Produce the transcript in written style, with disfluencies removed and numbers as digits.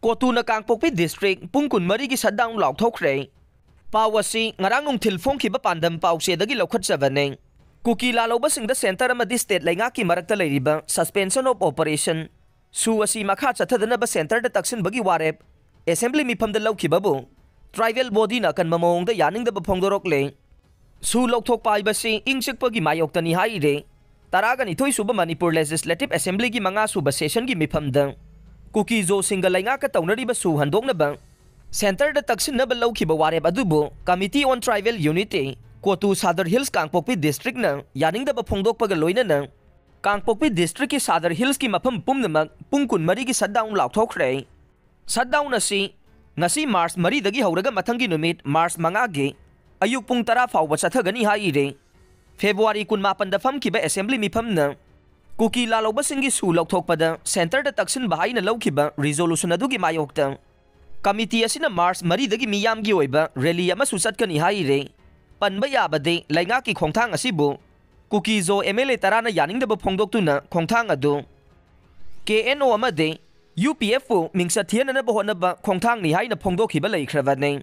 Kotuna Kangpokpi District Pungkun Marigi Sadang Lauthokre Pawasi ngarang nung tilfong kiba pandam pause dagi lokhat savane Kuki lalobasing the center amadi state laingaki marakta leiriba suspension of operation Suwasi makha chathadana ba center da taksin bagi warep assembly mifam da laukibabu tribal body na kan mamong da yaning da bapongdorok le Su lokthok pai basi ingchik pagi mayok tani hai re Taragan itoy suba Manipur Legislative Assembly gi mga suba session gi mifam da Kuki zo single lainga ka tawnari ba su handong na bang Center da taksin na balaw ki bawareb adubo Committee on Tribal Unity Kotu Sadar Hills Kangpokpi District na yaning da ba phongdok pagaloy na nang Kangpokpi District ki Sadar Hills ki mapam pumnamag pungkun mari gi shutdown lauthokre Shutdown na si ngasi Mars mari dagi hawraga mathangi numit Mars mangagi ayuk pung tara fawba chathagani haire February kun mapan da fam ki ba assembly mifam na Kuki lalaw basingi su lauthokpada center da taksin bahay na lawkiba resolution adugi mayokta Committee asina Mars maridagi miyam gi oiba rally ama susat kani haire panba yabade lainga ki khongthang asibu Kuki zo MLA tarana yaning da phongdok tuna khongthang adu KNO amade UPF mingsa thiana na bahona ba khongthang ni haina phongdok hiba leikhrawa nei